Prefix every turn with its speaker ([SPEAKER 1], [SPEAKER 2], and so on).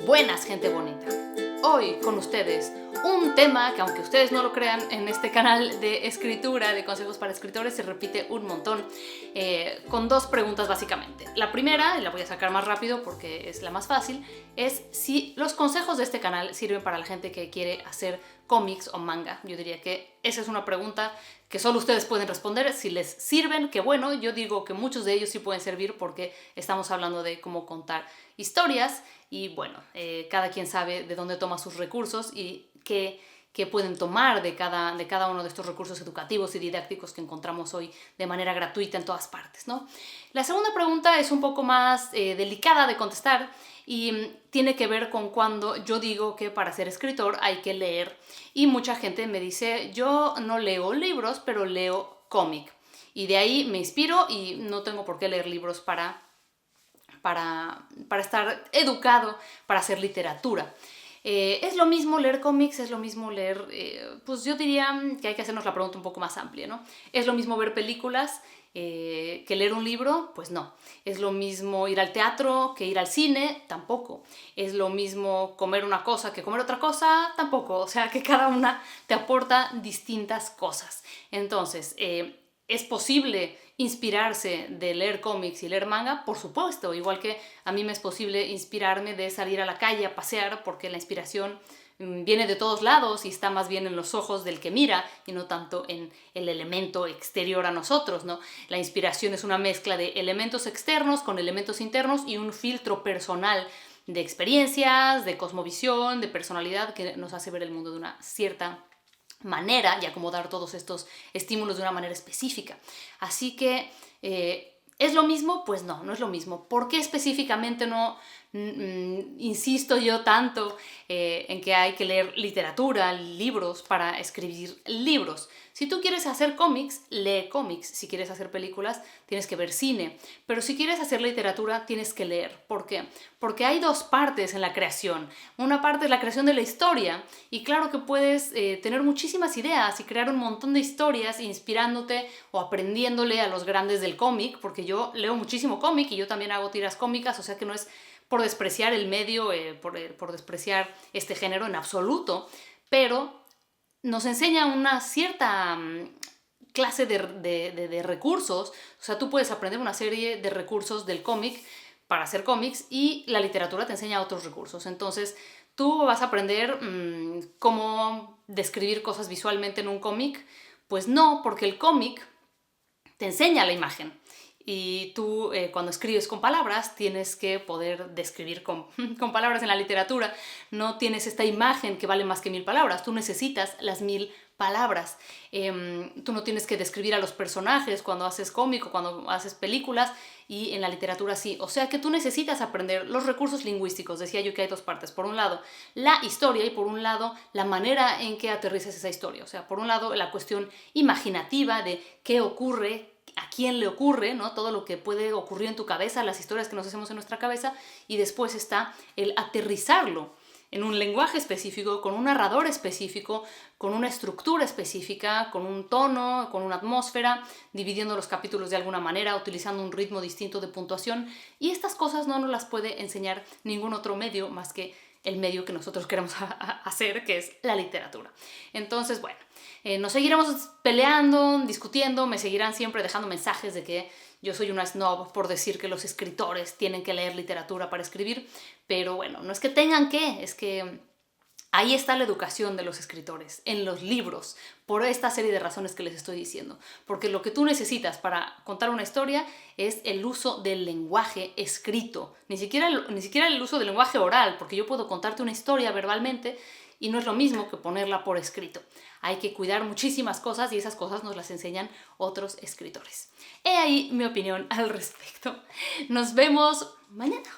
[SPEAKER 1] Buenas, gente bonita. Hoy con ustedes un tema que, aunque ustedes no lo crean, en este canal de escritura, de consejos para escritores, se repite un montón, con dos preguntas básicamente. La primera, y la voy a sacar más rápido porque es la más fácil, es si los consejos de este canal sirven para la gente que quiere hacer cómics o manga. Yo diría que esa es una pregunta que solo ustedes pueden responder. Si les sirven, qué bueno. Yo digo que muchos de ellos sí pueden servir porque estamos hablando de cómo contar historias y bueno, cada quien sabe de dónde toma sus recursos y qué pueden tomar de cada uno de estos recursos educativos y didácticos que encontramos hoy de manera gratuita en todas partes, ¿no? La segunda pregunta es un poco más delicada de contestar y tiene que ver con cuando yo digo que para ser escritor hay que leer. Y mucha gente me dice, yo no leo libros, pero leo cómic. Y de ahí me inspiro y no tengo por qué leer libros para estar educado, para hacer literatura. Es lo mismo leer cómics, es lo mismo leer, pues yo diría que hay que hacernos la pregunta un poco más amplia, ¿no? ¿Es lo mismo ver películas que leer un libro? Pues no. ¿Es lo mismo ir al teatro que ir al cine? Tampoco. ¿Es lo mismo comer una cosa que comer otra cosa? Tampoco. O sea, que cada una te aporta distintas cosas. Entonces, ¿es posible inspirarse de leer cómics y leer manga? Por supuesto, igual que a mí me es posible inspirarme de salir a la calle a pasear, porque la inspiración viene de todos lados y está más bien en los ojos del que mira y no tanto en el elemento exterior a nosotros, ¿no? La inspiración es una mezcla de elementos externos con elementos internos y un filtro personal de experiencias, de cosmovisión, de personalidad que nos hace ver el mundo de una cierta manera y acomodar todos estos estímulos de una manera específica. Así que, ¿es lo mismo? Pues no, no es lo mismo. ¿Por qué específicamente no insisto yo tanto en que hay que leer literatura, libros, para escribir libros? Si tú quieres hacer cómics, lee cómics. Si quieres hacer películas, tienes que ver cine. Pero si quieres hacer literatura, tienes que leer. ¿Por qué? Porque hay dos partes en la creación. Una parte es la creación de la historia, y claro que puedes tener muchísimas ideas y crear un montón de historias inspirándote o aprendiéndole a los grandes del cómic, porque yo leo muchísimo cómic y yo también hago tiras cómicas, o sea que no es por despreciar el medio, por despreciar este género en absoluto, pero nos enseña una cierta clase de recursos. O sea, tú puedes aprender una serie de recursos del cómic para hacer cómics y la literatura te enseña otros recursos. Entonces, tú vas a aprender cómo describir cosas visualmente en un cómic. Pues no, porque el cómic te enseña la imagen. Y tú, cuando escribes con palabras, tienes que poder describir con palabras. En la literatura no tienes esta imagen que vale más que 1000 palabras. Tú necesitas las 1000 palabras. Tú no tienes que describir a los personajes cuando haces cómic o cuando haces películas, y en la literatura sí. O sea que tú necesitas aprender los recursos lingüísticos. Decía yo que hay dos partes. Por un lado, la historia, y por un lado, la manera en que aterrizas esa historia. O sea, por un lado, la cuestión imaginativa de qué ocurre, a quién le ocurre, ¿no? Todo lo que puede ocurrir en tu cabeza, las historias que nos hacemos en nuestra cabeza, y después está el aterrizarlo en un lenguaje específico, con un narrador específico, con una estructura específica, con un tono, con una atmósfera, dividiendo los capítulos de alguna manera, utilizando un ritmo distinto de puntuación, y estas cosas no nos las puede enseñar ningún otro medio más que el medio que nosotros queremos hacer, que es la literatura. Entonces, bueno, nos seguiremos peleando, discutiendo, me seguirán siempre dejando mensajes de que yo soy una snob por decir que los escritores tienen que leer literatura para escribir, pero bueno, no es que tengan que, es que ahí está la educación de los escritores, en los libros, por esta serie de razones que les estoy diciendo. Porque lo que tú necesitas para contar una historia es el uso del lenguaje escrito, ni siquiera el uso del lenguaje oral, porque yo puedo contarte una historia verbalmente y no es lo mismo que ponerla por escrito. Hay que cuidar muchísimas cosas y esas cosas nos las enseñan otros escritores. He ahí mi opinión al respecto. Nos vemos mañana.